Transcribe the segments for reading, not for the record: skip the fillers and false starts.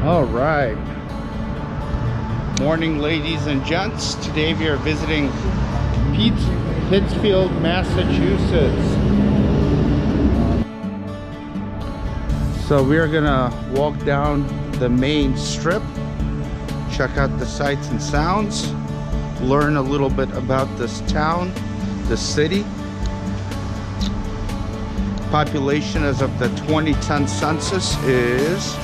All right. Morning, ladies and gents. Today we are visiting Pittsfield, Massachusetts. So we are gonna walk down the main strip, check out the sights and sounds, learn a little bit about this town, the city. Population as of the 2010 census is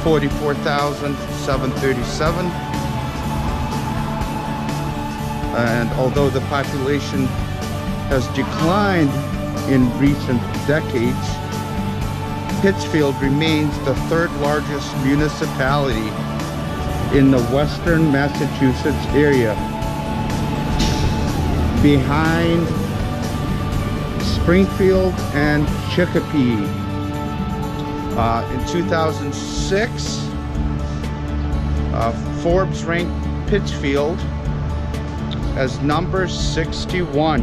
44,737. And although the population has declined in recent decades, Pittsfield remains the third largest municipality in the western Massachusetts area, behind Springfield and Chicopee. In 2006, Forbes ranked Pittsfield as number 61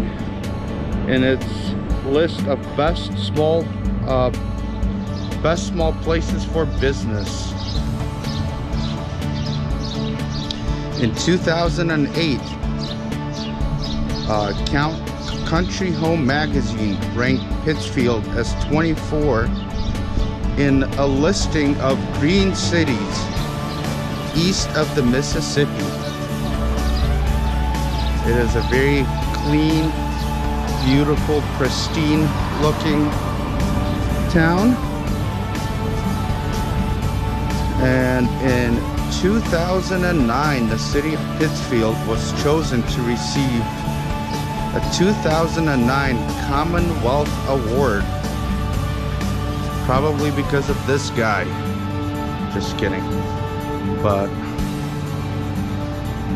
in its list of best small places for business. In 2008, Country Home Magazine ranked Pittsfield as 24 in a listing of green cities east of the Mississippi. It is a very clean, beautiful, pristine looking town. And in 2009, the city of Pittsfield was chosen to receive a 2009 Commonwealth Award. Probably because of this guy. Just kidding. But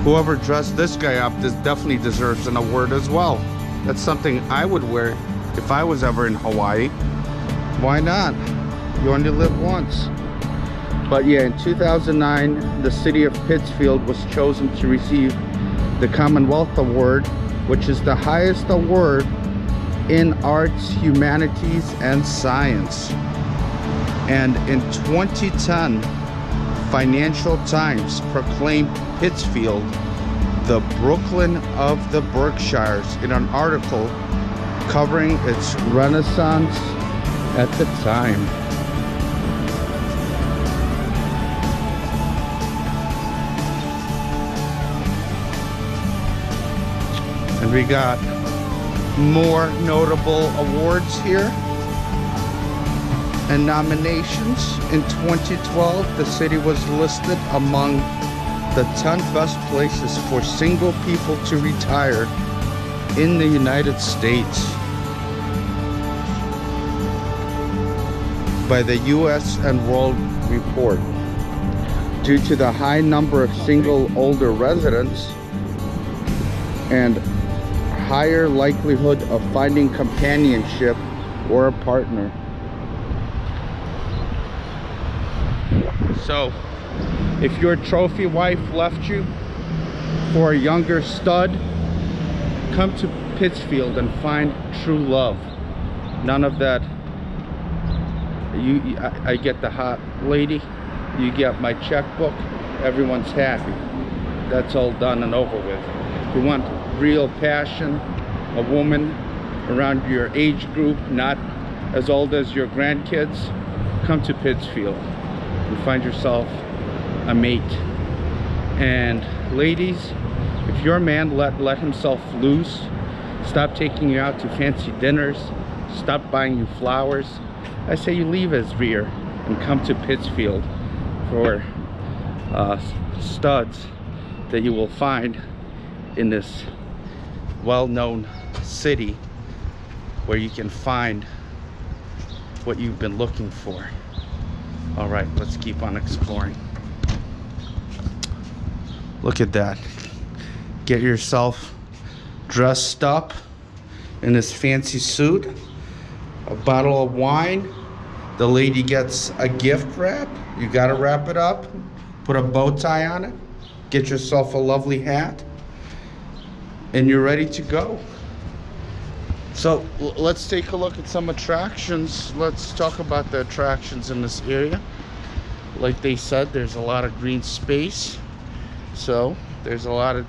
whoever dressed this guy up definitely deserves an award as well. That's something I would wear if I was ever in Hawaii. Why not? You only live once. But yeah, in 2009, the city of Pittsfield was chosen to receive the Commonwealth Award, which is the highest award in arts, humanities, and science. And in 2010, Financial Times proclaimed Pittsfield the Brooklyn of the Berkshires in an article covering its renaissance at the time. And we got more notable awards here and nominations. In 2012, the city was listed among the 10 best places for single people to retire in the United States by the US and World Report. Due to the high number of single older residents and higher likelihood of finding companionship or a partner. So, if your trophy wife left you for a younger stud, come to Pittsfield and find true love. None of that, I get the hot lady, you get my checkbook, everyone's happy. That's all done and over with. If you want real passion, a woman around your age group, not as old as your grandkids, come to Pittsfield. You find yourself a mate. And ladies, if your man let himself loose, stop taking you out to fancy dinners, stop buying you flowers, I say you leave his rear and come to Pittsfield for studs that you will find in this well-known city where you can find what you've been looking for. All right, let's keep on exploring. Look at that. Get yourself dressed up in this fancy suit, a bottle of wine. The lady gets a gift wrap. You gotta wrap it up, put a bow tie on it, get yourself a lovely hat, and you're ready to go. So let's take a look at some attractions. Let's talk about the attractions in this area. Like they said, there's a lot of green space, so there's a lot of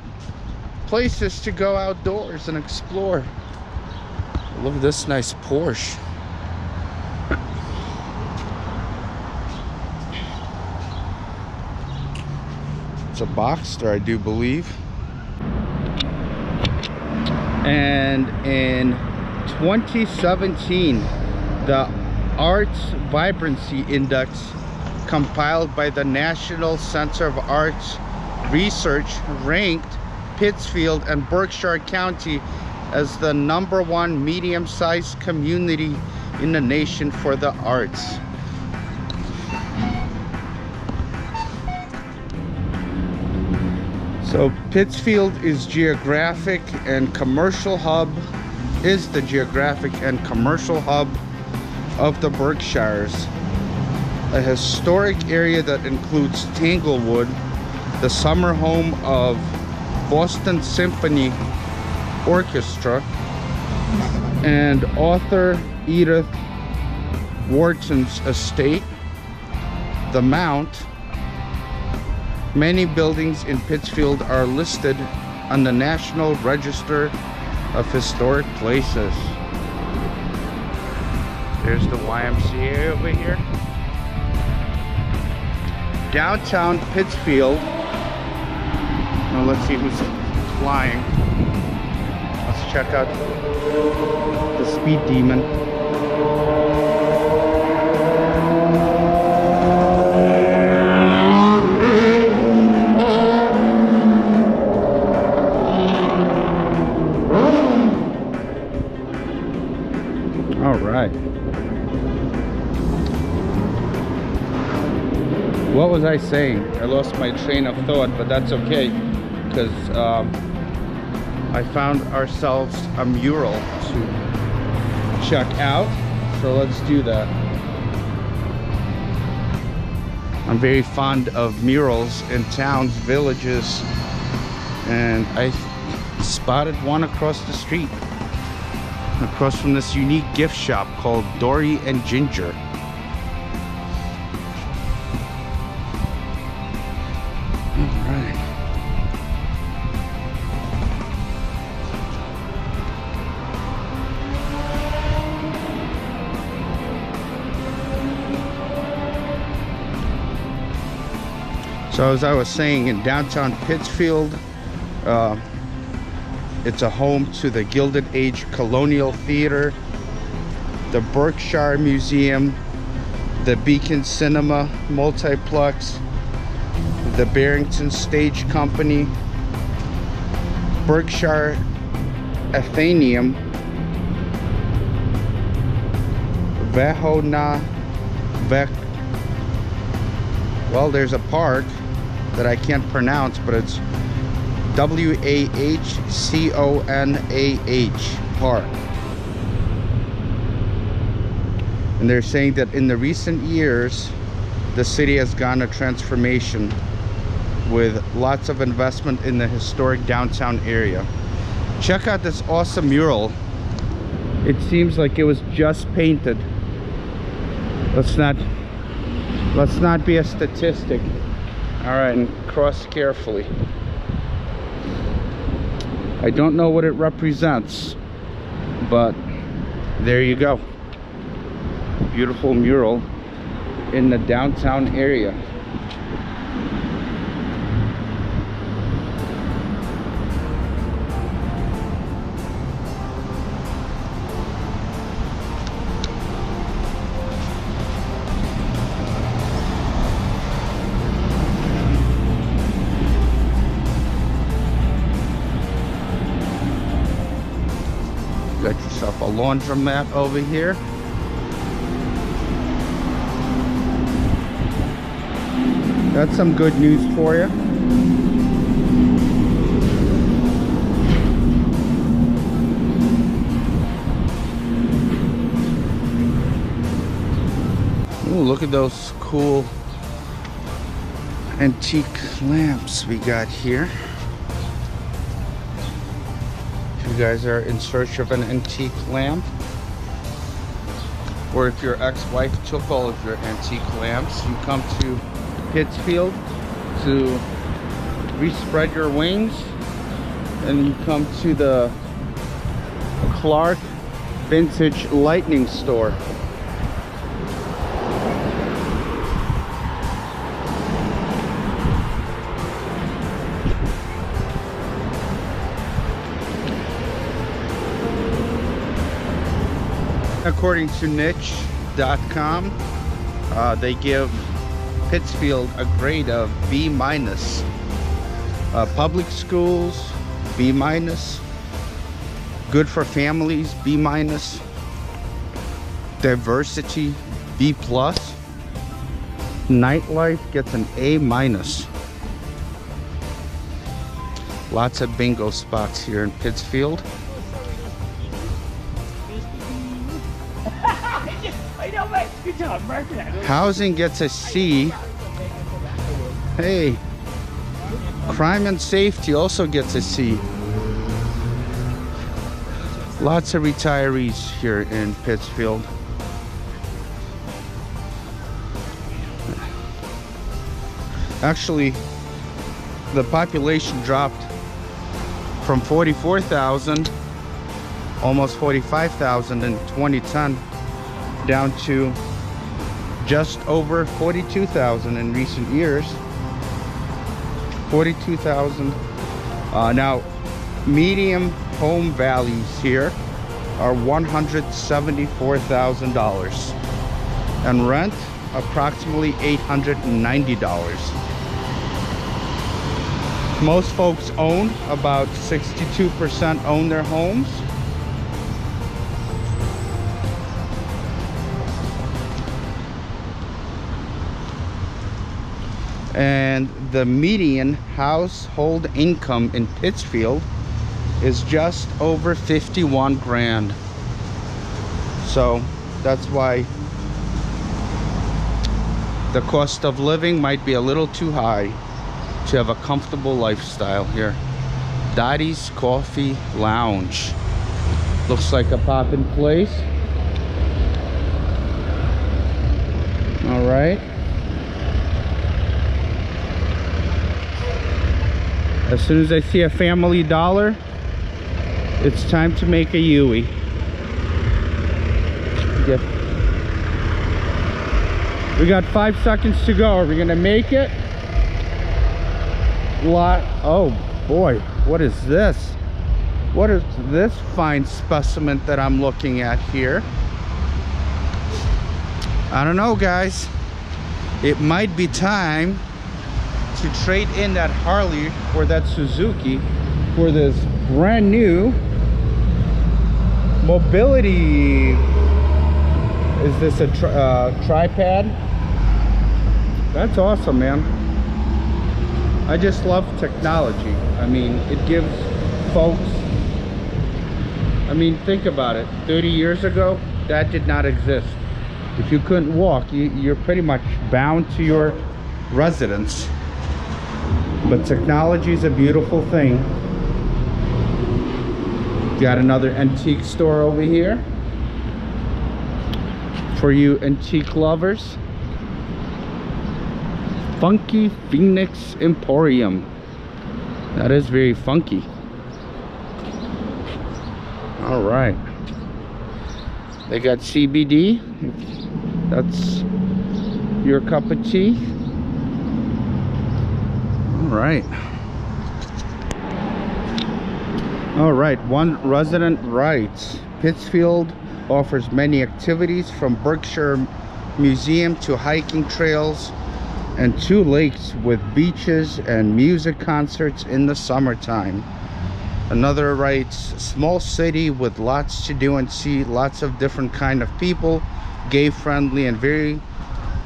places to go outdoors and explore. Look at this nice Porsche. It's a Boxster, I do believe. And in 2017, the Arts Vibrancy Index compiled by the National Center of Arts Research ranked Pittsfield and Berkshire County as the #1 medium-sized community in the nation for the arts. So Pittsfield is the geographic and commercial hub of the Berkshires, a historic area that includes Tanglewood, the summer home of Boston Symphony Orchestra, and author Edith Wharton's estate, the Mount. Many buildings in Pittsfield are listed on the National Register of Historic Places. There's the YMCA over here. Downtown Pittsfield. Now let's see who's flying. Let's check out the Speed Demon. All right. What was I saying? I lost my train of thought, but that's okay, because I found ourselves a mural to check out, so let's do that. I'm very fond of murals in towns, villages, and I spotted one across the street, across from this unique gift shop called Dory and Ginger. Alright. So as I was saying, in downtown Pittsfield, it's a home to the Gilded Age Colonial Theater, the Berkshire Museum, the Beacon Cinema Multiplex, the Barrington Stage Company, Berkshire Athenaeum, well, there's a park that I can't pronounce, but it's Wahconah Park. And they're saying that in the recent years, the city has gone a transformation with lots of investment in the historic downtown area. Check out this awesome mural. It seems like it was just painted. Let's not be a statistic. All right, and cross carefully. I don't know what it represents, but there you go. Beautiful mural in the downtown area. Got yourself a laundromat over here. That's some good news for you. Ooh, look at those cool antique lamps we got here. If you guys are in search of an antique lamp, or if your ex-wife took all of your antique lamps, you come to Pittsfield to respread your wings, and you come to the Clark Vintage Lightning Store. According to niche.com, they give Pittsfield a grade of B-. Public schools, B-. Good for families, B-. Diversity, B+. Nightlife gets an A-. Lots of bingo spots here in Pittsfield. Housing gets a C. Hey, crime and safety also gets a C. Lots of retirees here in Pittsfield. Actually, the population dropped from 44,000, almost 45,000 in 2010, down to just over 42,000 in recent years. 42,000. Now, medium home values here are $174,000, and rent approximately $890. Most folks own, about 62% own their homes. And the median household income in Pittsfield is just over 51 grand. So that's why the cost of living might be a little too high to have a comfortable lifestyle here. Dottie's Coffee Lounge. Looks like a poppin' place. All right. As soon as I see a Family Dollar, it's time to make a Yui. Yep. We got 5 seconds to go. Are we gonna make it? Oh boy, what is this? What is this fine specimen that I'm looking at here? I don't know, guys. It might be time to trade in that Harley or that Suzuki for this brand new mobility. Is this a tripod? That's awesome, man. I just love technology. I mean, it gives folks, I mean, think about it. 30 years ago, that did not exist. If you couldn't walk, you're pretty much bound to your residence. But technology is a beautiful thing. Got another antique store over here for you antique lovers. Funky Phoenix Emporium. That is very funky. All right. They got CBD. That's your cup of tea. All right, one resident writes, Pittsfield offers many activities from Berkshire Museum to hiking trails and 2 lakes with beaches and music concerts in the summertime. Another writes, small city with lots to do and see, lots of different kind of people, gay friendly and very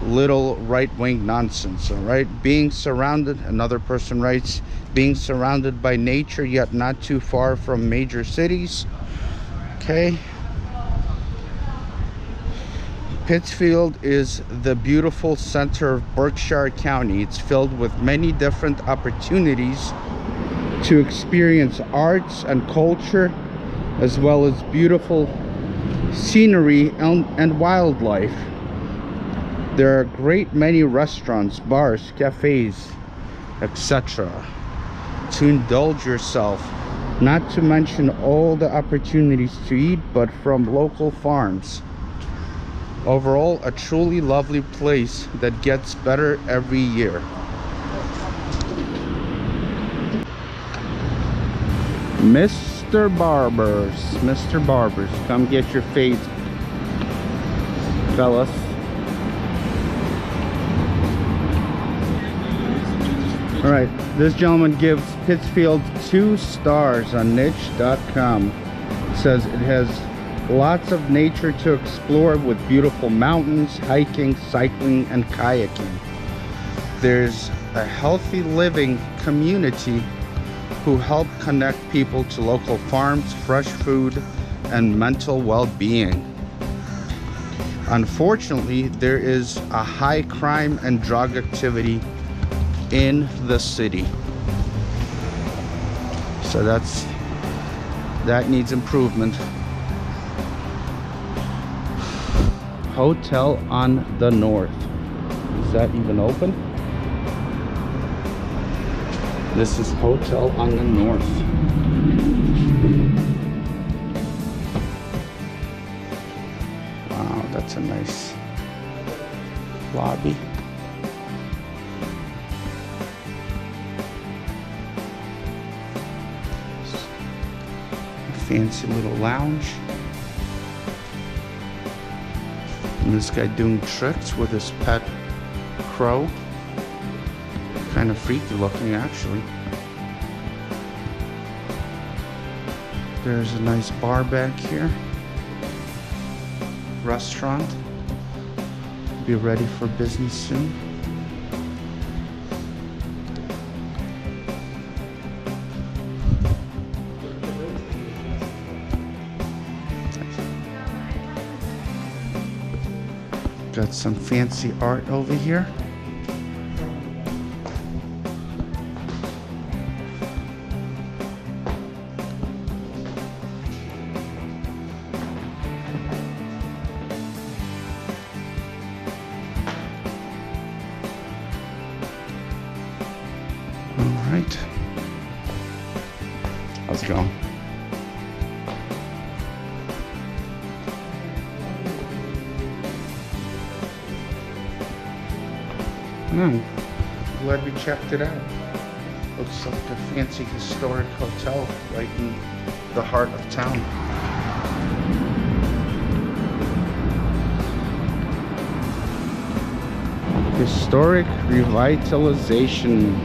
little right-wing nonsense. All right, being surrounded, another person writes, being surrounded by nature yet not too far from major cities. Okay, Pittsfield is the beautiful center of Berkshire County. It's filled with many different opportunities to experience arts and culture, as well as beautiful scenery and wildlife. There are a great many restaurants, bars, cafes, etc. to indulge yourself, not to mention all the opportunities to eat, but from local farms. Overall, a truly lovely place that gets better every year. Mr. Barbers, come get your fades, fellas. All right, this gentleman gives Pittsfield 2 stars on niche.com. Says it has lots of nature to explore with beautiful mountains, hiking, cycling, and kayaking. There's a healthy living community who help connect people to local farms, fresh food, and mental well-being. Unfortunately, there is a high crime and drug activity in the city. So that needs improvement. Hotel on the North. Is that even open? This is Hotel on the North. Wow, that's a nice lobby. A fancy little lounge. And this guy doing tricks with his pet crow. Kind of freaky looking, actually. There's a nice bar back here. Restaurant. Be ready for business soon. Got some fancy art over here. All right. How's it going? Glad we checked it out. Looks like a fancy historic hotel right in the heart of town. Historic revitalization.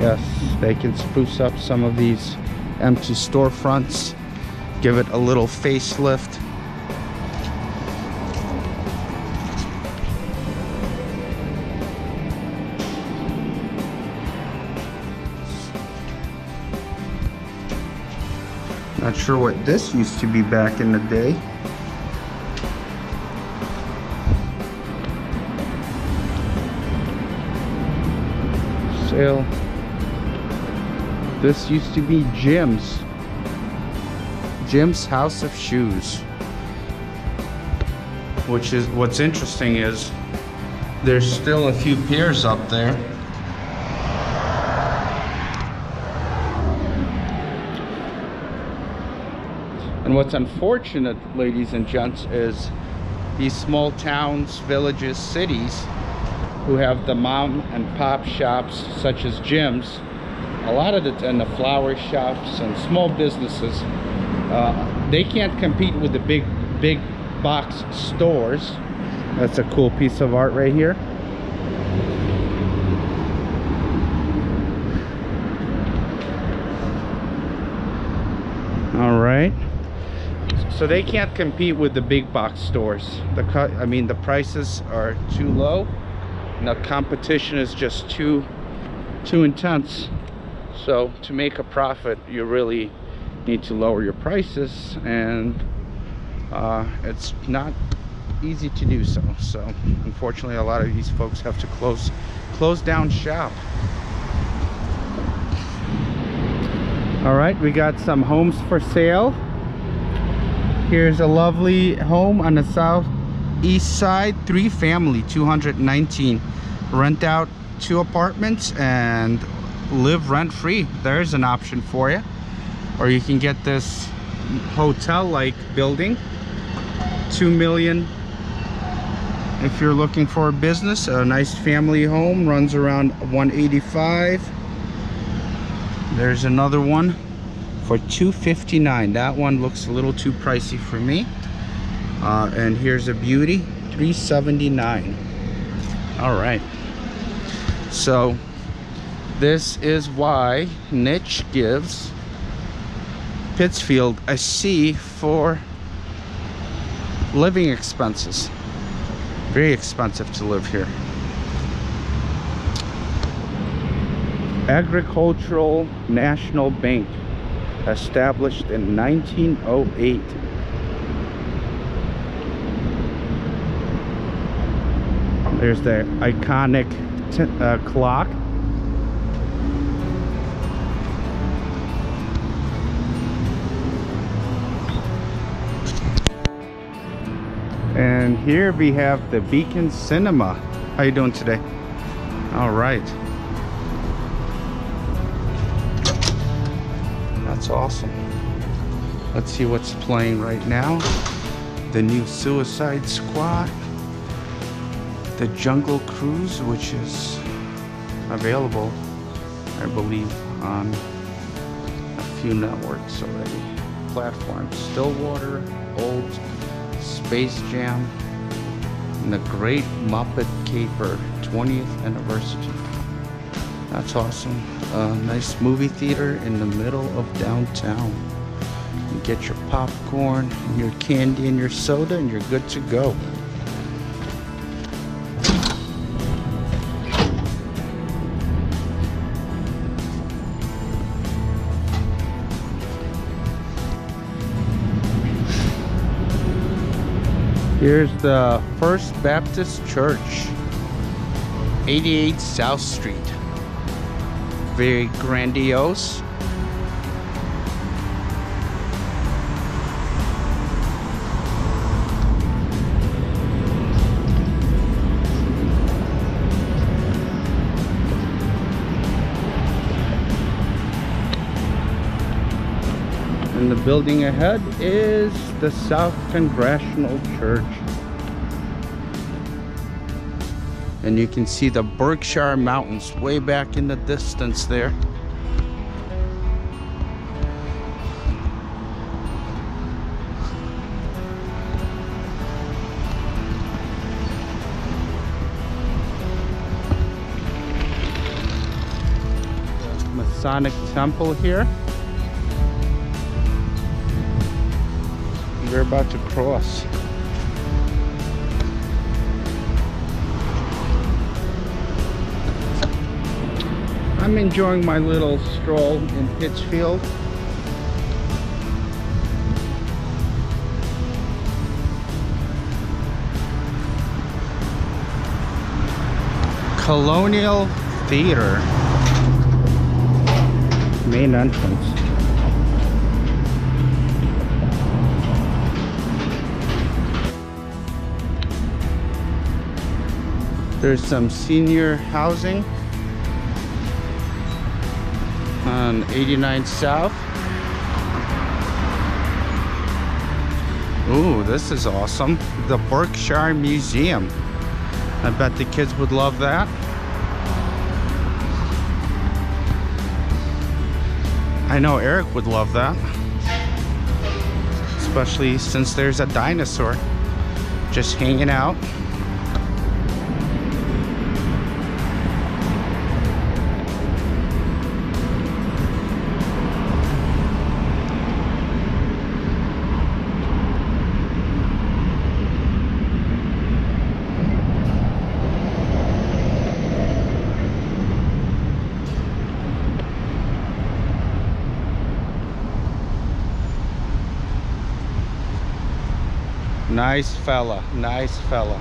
Yes, they can spruce up some of these empty storefronts, give it a little facelift. Not sure what this used to be back in the day. Sale. This used to be Jim's. Jim's House of Shoes. Which is, what's interesting is there's still a few pairs up there. And what's unfortunate, ladies and gents, is these small towns, villages, cities who have the mom and pop shops such as Jim's, a lot of it, and the flower shops and small businesses, they can't compete with the big box stores. That's a cool piece of art right here. All right. So they can't compete with the big box stores. The prices are too low, and the competition is just too intense. So to make a profit, you really need to lower your prices, and it's not easy to do so. So unfortunately, a lot of these folks have to close down shop. All right, we got some homes for sale. Here's a lovely home on the southeast side, 3-family, 219. Rent out 2 apartments and live rent-free. There's an option for you. Or you can get this hotel-like building, $2 million. If you're looking for a business, a nice family home, runs around $185. There's another one for $259. That one looks a little too pricey for me. And here's a beauty, $379. All right. So this is why Niche gives Pittsfield a C for living expenses. Very expensive to live here. Agricultural National Bank, established in 1908. There's the iconic clock. And here we have the Beacon Cinema. How you doing today? All right. That's awesome. Let's see what's playing right now. The new Suicide Squad. The Jungle Cruise, which is available, I believe, on a few networks already. Platforms. Stillwater, Old, Space Jam, and the Great Muppet Caper 20th anniversary. That's awesome. Nice movie theater in the middle of downtown. You get your popcorn, and your candy, and your soda, and you're good to go. Here's the First Baptist Church, 88 South Street. Very grandiose. And the building ahead is the South Congressional Church. And you can see the Berkshire Mountains way back in the distance there. The Masonic Temple here. We're about to cross. I'm enjoying my little stroll in Pittsfield. Colonial Theater. Main entrance. There's some senior housing on 89 South. Ooh, this is awesome. The Berkshire Museum. I bet the kids would love that. I know Eric would love that. Especially since there's a dinosaur just hanging out. Nice fella, nice fella.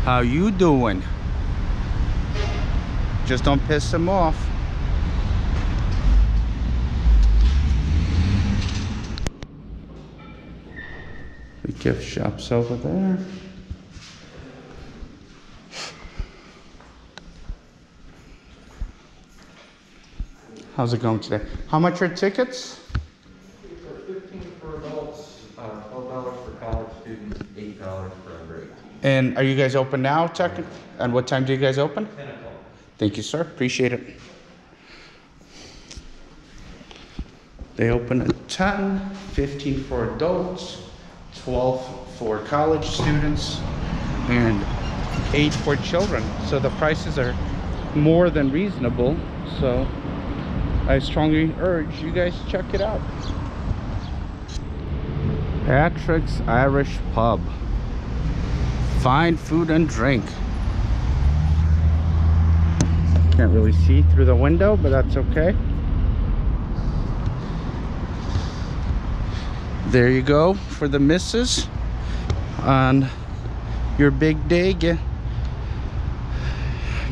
How you doing? Just don't piss him off. Gift shop's over there. How's it going today? How much are tickets? Tickets are $15 for adults, $12 for college students, $8 for under 18. And are you guys open now, And what time do you guys open? 10 o'clock. Thank you, sir. Appreciate it. They open at 10, 15 for adults, 12 for college students, and 8 for children. So the prices are more than reasonable. So I strongly urge you guys to check it out. Patrick's Irish Pub. Fine food and drink. Can't really see through the window, but that's okay. There you go for the missus on your big day.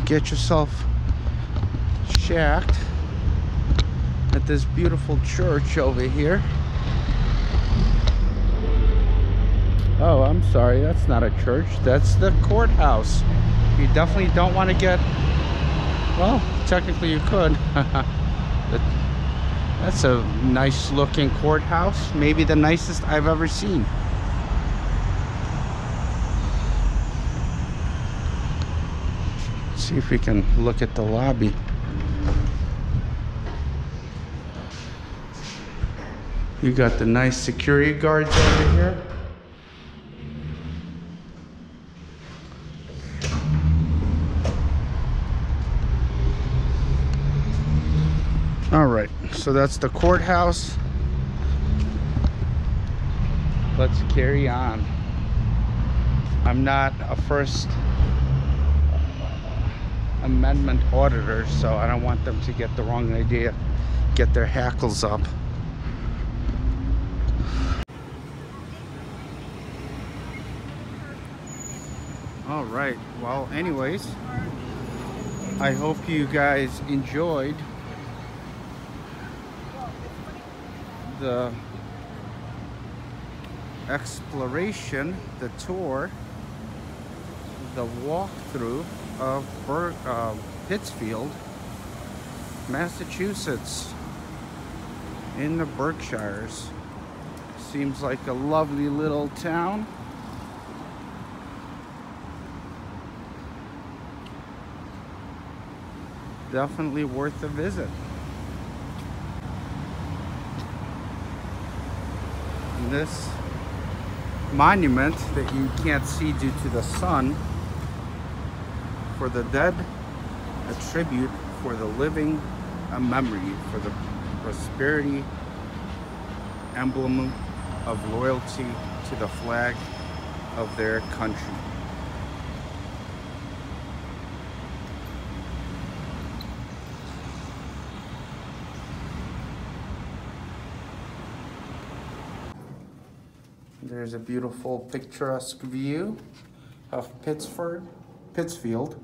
Get yourself shacked at this beautiful church over here. Oh, I'm sorry, that's not a church, that's the courthouse. You definitely don't want to get, well, technically you could. That's a nice looking courthouse, maybe the nicest I've ever seen. Let's see if we can look at the lobby. You got the nice security guards over here. All right, so that's the courthouse. Let's carry on. I'm not a First Amendment auditor, so I don't want them to get the wrong idea, get their hackles up. All right, well, anyways, I hope you guys enjoyed the exploration, the tour, the walkthrough of Pittsfield, Massachusetts, in the Berkshires. Seems like a lovely little town. Definitely worth a visit. This monument that you can't see due to the sun, for the dead, a tribute; for the living, a memory; for the prosperity, emblem of loyalty to the flag of their country. There's a beautiful picturesque view of Pittsfield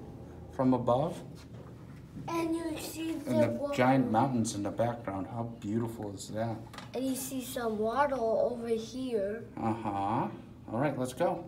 from above. And you see the giant mountains in the background. How beautiful is that? And you see some water over here. Uh-huh. All right, let's go.